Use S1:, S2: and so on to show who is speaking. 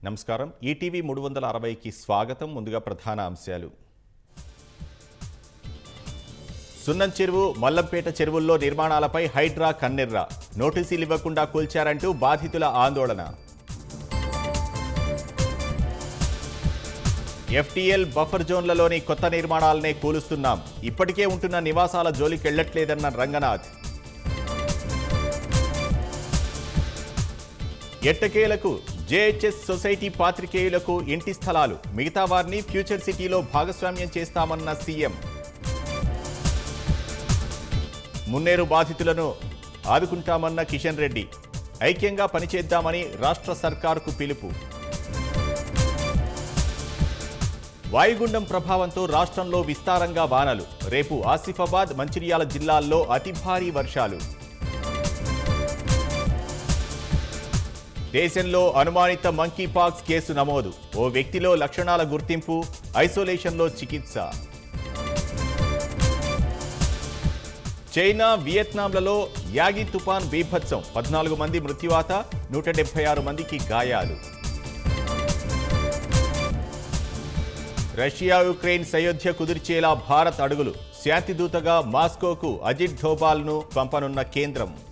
S1: నమస్కారం. ఈటీవీ 360కి స్వాగతం. ముందుగా ప్రధాన అంశాలు. సున్నం చెరువు, మల్లంపేట చెరువుల్లో నిర్మాణాలపై హైడ్రా కన్నెర్ర. నోటీసులు ఇవ్వకుండా కూల్చారంటూ బాధితుల ఆందోళన. ఎఫ్టీఎల్ బఫర్ జోన్లలోని కొత్త నిర్మాణాలనే కూలుస్తున్నాం. ఇప్పటికే ఉంటున్న నివాసాల జోలికెళ్లట్లేదన్న రంగనాథ్. ఎట్టకేలకు జేహెచ్ఎస్ సొసైటీ పాత్రికేయులకు ఇంటి స్థలాలు, మిగతా వారిని ఫ్యూచర్ సిటీలో భాగస్వామ్యం చేస్తామన్న సీఎం. మున్నేరు బాధితులను ఆదుకుంటామన్న కిషన్ రెడ్డి. ఐక్యంగా పనిచేద్దామని రాష్ట్ర సర్కారుకు పిలుపు. వాయుగుండం ప్రభావంతో రాష్ట్రంలో విస్తారంగా వానలు. రేపు ఆసిఫాబాద్, మంచిర్యాల జిల్లాల్లో అతి భారీ వర్షాలు. దేశంలో అనుమానిత మంకీపాక్స్ కేసు నమోదు. ఓ వ్యక్తిలో లక్షణాల గుర్తింపు, ఐసోలేషన్లో చికిత్స. చైనా, వియత్నాంలలో యాగి తుపాన్ బీభత్సం. 14 మంది మృత్యువాత, 176 మందికి గాయాలు. రష్యా, యుక్రెయిన్ సయోధ్య కుదిర్చేలా భారత్ అడుగులు. శాంతిదూతగా మాస్కోకు అజిత్ ధోబాల్ను పంపనున్న కేంద్రం.